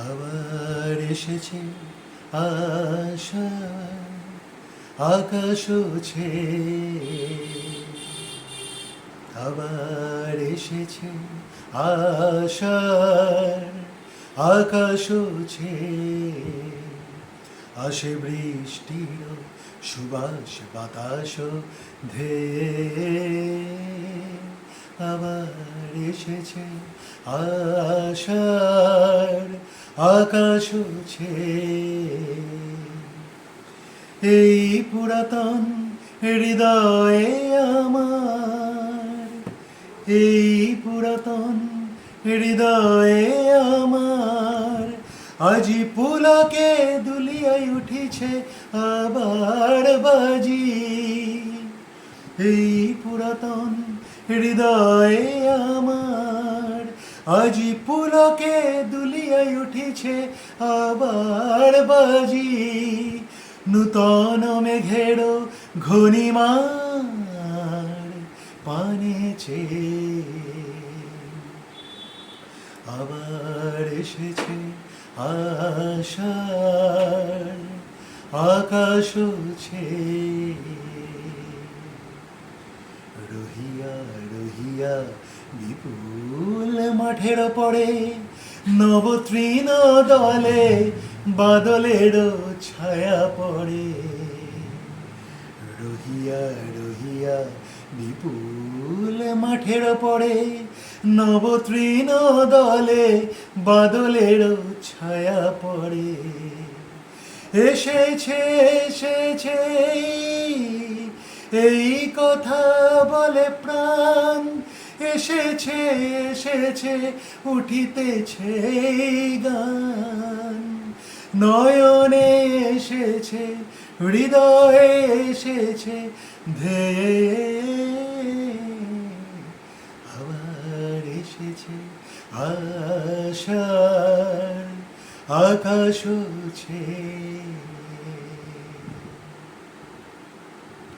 আবার এসেছে আশা আকাশ ছেয়ে, আবার এসেছে আশার আকাশ ছেয়ে, আসে বৃষ্টির সুবাস বাতাস ধেয়ে, আবার এসেছে আশার আকাশ ছেয়ে। এই পুরাতন হৃদয়ে আমার, এই পুরাতন হৃদয়ে আমার, আজি পুলকে দুলিয়ায় উঠিছে আবার বাজি। এই পুরাতন হৃদয়ে আমার, আজি পুলকে দুলিয়ায় উঠিছে আবার বাজি। নূতন মেঘের ঘূর্ণিমার পানেছে, আবার এসেছে আশার আকাশ ছেয়ে। রহিয়া রহিয়া বিপুল মাঠের পরে নবতৃণ দলে বাদলের ছায়া পড়ে। রহিয়া রহিয়া বিপুল মাঠের পরে নবতৃণ দলে বাদলের ছায়া পড়ে। এসেছে এসেছে এই কথা বলে প্রাণ, এসেছে এসেছে উঠিতেছে গান। নয়নে এসেছে হৃদয়ে এসেছে ধেয়ে, আবার এসেছে আশার আকাশ ছেয়ে।